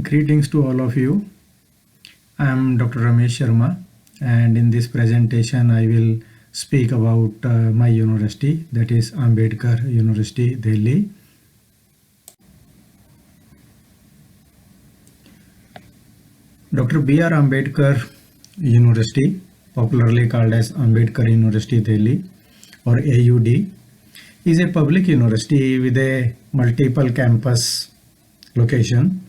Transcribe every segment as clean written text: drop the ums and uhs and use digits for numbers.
Greetings to all of you. I am Dr. Ramesh Sharma, and in this presentation, I will speak about my university, that is Ambedkar University, Delhi. Dr. B.R. Ambedkar University, popularly called as Ambedkar University, Delhi, or AUD, is a public university with a multiple campus location,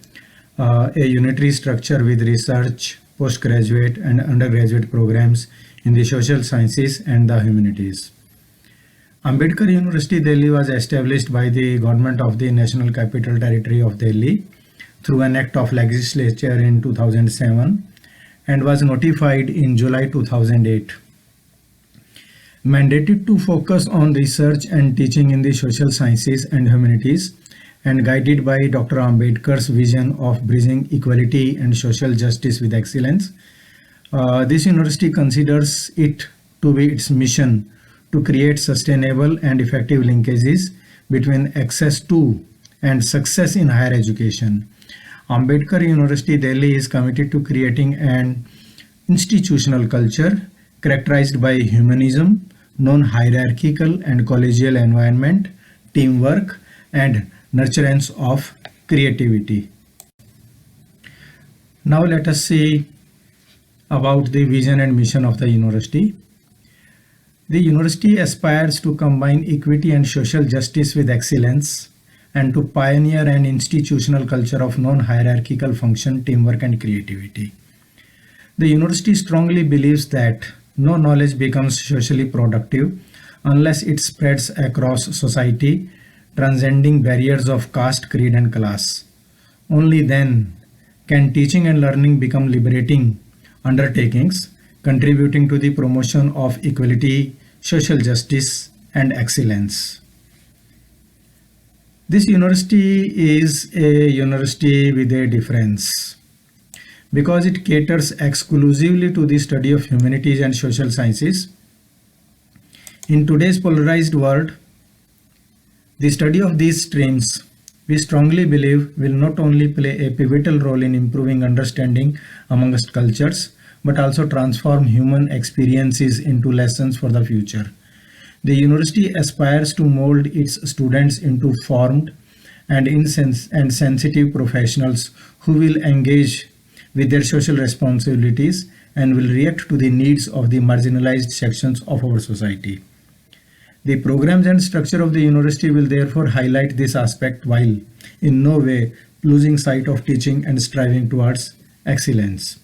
a unitary structure with research, postgraduate and undergraduate programs in the social sciences and the humanities. Ambedkar University Delhi was established by the government of the National Capital Territory of Delhi through an act of legislature in 2007 and was notified in July 2008. Mandated to focus on research and teaching in the social sciences and humanities, and guided by Dr. Ambedkar's vision of bridging equality and social justice with excellence, this university considers it to be its mission to create sustainable and effective linkages between access to and success in higher education. Ambedkar University Delhi is committed to creating an institutional culture characterized by humanism, non-hierarchical and collegial environment, teamwork, and nurturance of creativity. Now let us see about the vision and mission of the university. The university aspires to combine equity and social justice with excellence and to pioneer an institutional culture of non-hierarchical function, teamwork, and creativity. The university strongly believes that no knowledge becomes socially productive unless it spreads across society, transcending barriers of caste, creed, and class. Only then can teaching and learning become liberating undertakings, contributing to the promotion of equality, social justice, and excellence. This university is a university with a difference because it caters exclusively to the study of humanities and social sciences. In today's polarized world, the study of these streams, we strongly believe, will not only play a pivotal role in improving understanding amongst cultures, but also transform human experiences into lessons for the future. The university aspires to mold its students into formed and sensitive professionals who will engage with their social responsibilities and will react to the needs of the marginalized sections of our society. The programs and structure of the university will therefore highlight this aspect while in no way losing sight of teaching and striving towards excellence.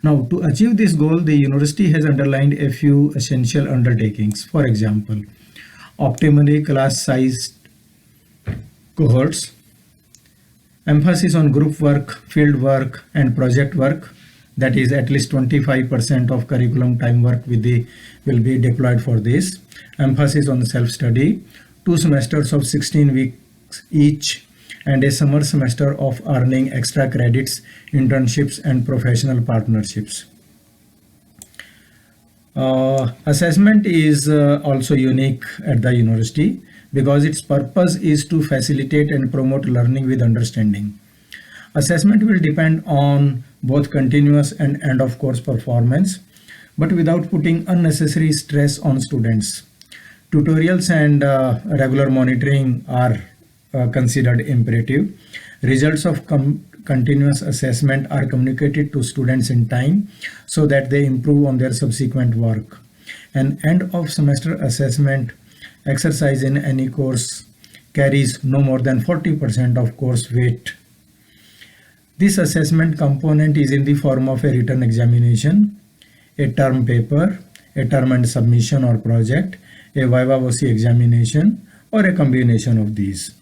Now, to achieve this goal, the university has underlined a few essential undertakings. For example, optimally class-sized cohorts, emphasis on group work, field work, and project work, that is at least 25% of curriculum time work will be deployed for this. Emphasis on self-study, 2 semesters of 16 weeks each, and a summer semester of earning extra credits, internships, and professional partnerships. Assessment is also unique at the university because its purpose is to facilitate and promote learning with understanding. Assessment will depend on both continuous and end of course performance, but without putting unnecessary stress on students. Tutorials and regular monitoring are considered imperative. Results of continuous assessment are communicated to students in time so that they improve on their subsequent work. An end of semester assessment exercise in any course carries no more than 40% of course weight. This assessment component is in the form of a written examination, a term paper, a term and submission or project, a viva voce examination, or a combination of these.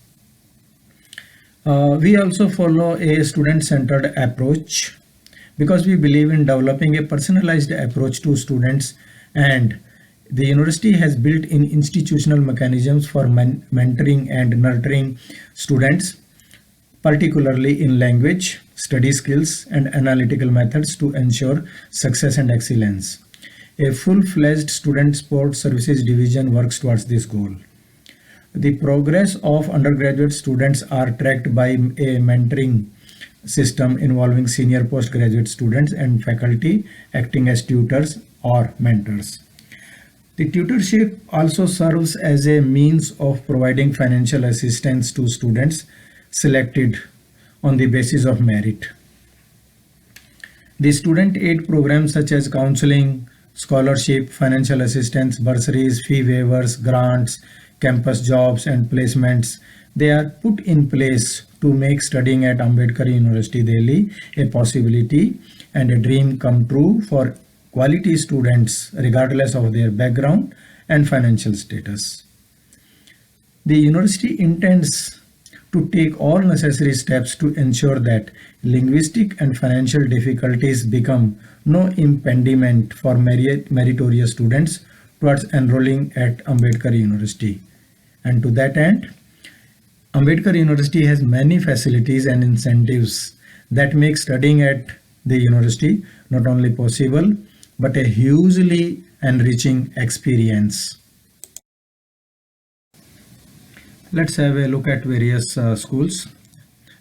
We also follow a student-centered approach because we believe in developing a personalized approach to students, and the university has built-in institutional mechanisms for mentoring and nurturing students, particularly in language, study skills, and analytical methods to ensure success and excellence. A full-fledged student sports services division works towards this goal. The progress of undergraduate students are tracked by a mentoring system involving senior postgraduate students and faculty acting as tutors or mentors. The tutorship also serves as a means of providing financial assistance to students selected on the basis of merit. The student aid programs such as counseling, scholarship, financial assistance, bursaries, fee waivers, grants, campus jobs and placements, they are put in place to make studying at Ambedkar University Delhi a possibility and a dream come true for quality students regardless of their background and financial status. The university intends to take all necessary steps to ensure that linguistic and financial difficulties become no impediment for meritorious students towards enrolling at Ambedkar University. And to that end, Ambedkar University has many facilities and incentives that make studying at the university not only possible but a hugely enriching experience. Let's have a look at various schools.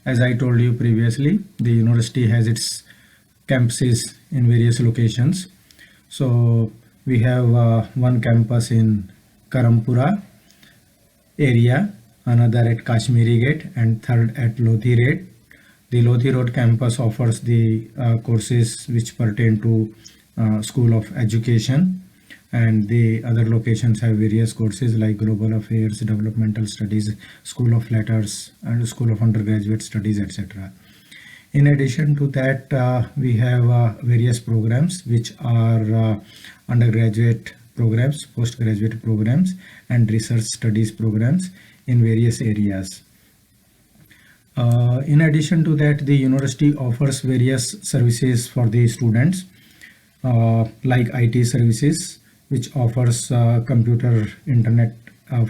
As I told you previously, the university has its campuses in various locations. So we have one campus in Karampura area, another at Kashmiri Gate, and third at Lodhi Road. The Lodhi Road campus offers the courses which pertain to School of Education, and the other locations have various courses like Global Affairs, Developmental Studies, School of Letters, and School of Undergraduate Studies, etc. In addition to that, we have various programs which are undergraduate programs, postgraduate programs, and research studies programs in various areas. In addition to that, the university offers various services for the students like IT services, which offers computer internet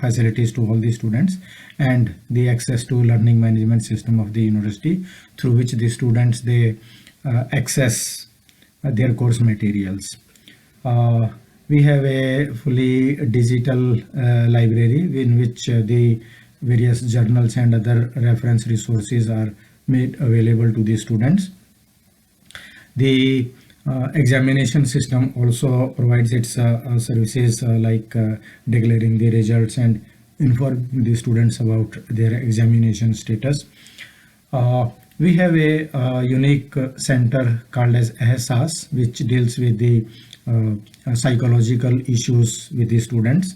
facilities to all the students, and the access to learning management system of the university through which the students they access their course materials. We have a fully digital library in which the various journals and other reference resources are made available to the students. The examination system also provides its services like declaring the results and inform the students about their examination status. We have a unique center called as EHSAS, which deals with the psychological issues with the students,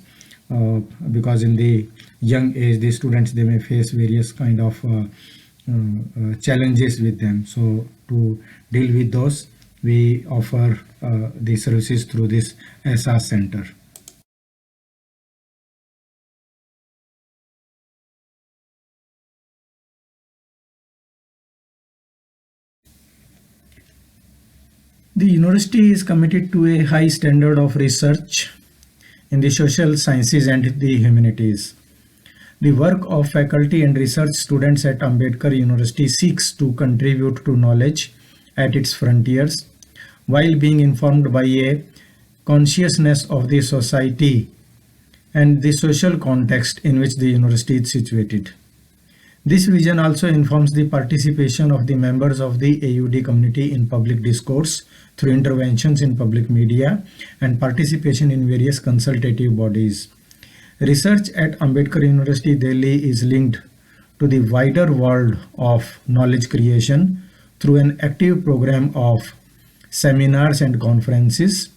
because in the young age the students they may face various kind of challenges with them. So to deal with those, we offer the services through this EHSAS center. The university is committed to a high standard of research in the social sciences and the humanities. The work of faculty and research students at Ambedkar University seeks to contribute to knowledge at its frontiers while being informed by a consciousness of the society and the social context in which the university is situated. This vision also informs the participation of the members of the AUD community in public discourse through interventions in public media and participation in various consultative bodies. Research at Ambedkar University Delhi is linked to the wider world of knowledge creation through an active program of seminars and conferences,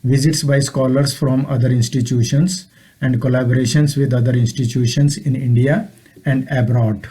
visits by scholars from other institutions, and collaborations with other institutions in India and abroad.